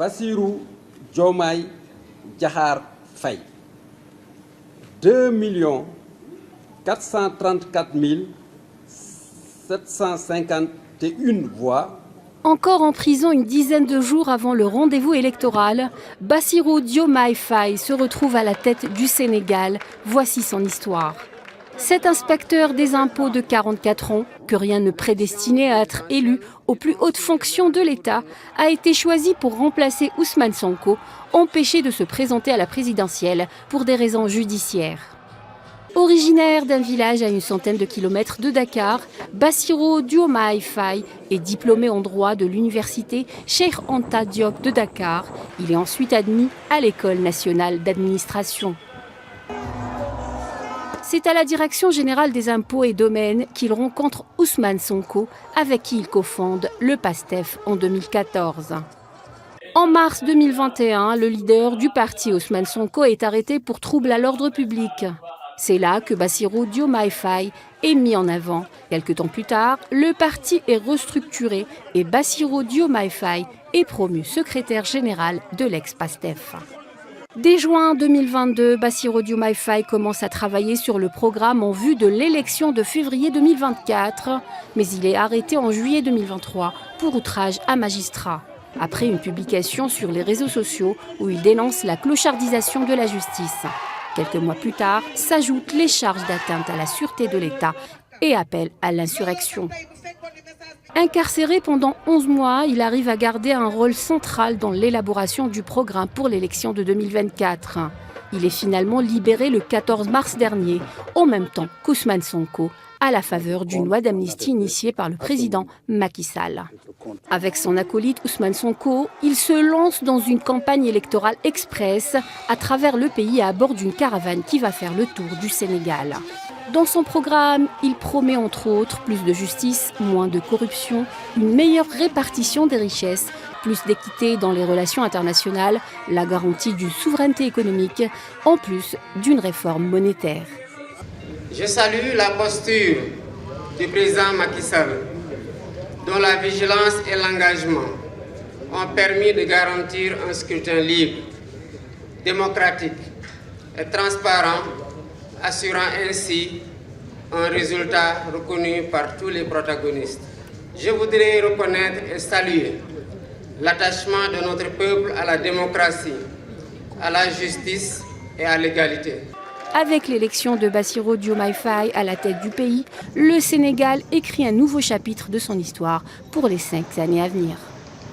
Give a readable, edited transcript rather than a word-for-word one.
Bassirou Diomaye Diakhar Faye, 2 434 751 voix. Encore en prison une dizaine de jours avant le rendez-vous électoral, Bassirou Diomaye Faye se retrouve à la tête du Sénégal. Voici son histoire. Cet inspecteur des impôts de 44 ans, que rien ne prédestinait à être élu aux plus hautes fonctions de l'État, a été choisi pour remplacer Ousmane Sonko, empêché de se présenter à la présidentielle pour des raisons judiciaires. Originaire d'un village à une centaine de kilomètres de Dakar, Bassirou Diomaye Faye est diplômé en droit de l'université Cheikh Anta Diop de Dakar. Il est ensuite admis à l'École nationale d'administration. C'est à la Direction générale des impôts et domaines qu'il rencontre Ousmane Sonko, avec qui il cofonde le PASTEF en 2014. En mars 2021, le leader du parti Ousmane Sonko est arrêté pour trouble à l'ordre public. C'est là que Bassirou Diomaye Faye est mis en avant. Quelque temps plus tard, le parti est restructuré et Bassirou Diomaye Faye est promu secrétaire général de l'ex-PASTEF. Dès juin 2022, Bassirou Diomaye Faye commence à travailler sur le programme en vue de l'élection de février 2024, mais il est arrêté en juillet 2023 pour outrage à magistrat, après une publication sur les réseaux sociaux où il dénonce la clochardisation de la justice. Quelques mois plus tard, s'ajoutent les charges d'atteinte à la sûreté de l'État et appel à l'insurrection. Incarcéré pendant 11 mois, il arrive à garder un rôle central dans l'élaboration du programme pour l'élection de 2024. Il est finalement libéré le 14 mars dernier, en même temps qu'Ousmane Sonko, à la faveur d'une loi d'amnistie initiée par le président Macky Sall. Avec son acolyte Ousmane Sonko, il se lance dans une campagne électorale express à travers le pays à bord d'une caravane qui va faire le tour du Sénégal. Dans son programme, il promet entre autres plus de justice, moins de corruption, une meilleure répartition des richesses, plus d'équité dans les relations internationales, la garantie d'une souveraineté économique, en plus d'une réforme monétaire. Je salue la posture du président Macky Sall, dont la vigilance et l'engagement ont permis de garantir un scrutin libre, démocratique et transparent, assurant ainsi un résultat reconnu par tous les protagonistes. Je voudrais reconnaître et saluer l'attachement de notre peuple à la démocratie, à la justice et à l'égalité. Avec l'élection de Bassirou Diomaye Faye à la tête du pays, le Sénégal écrit un nouveau chapitre de son histoire pour les 5 années à venir.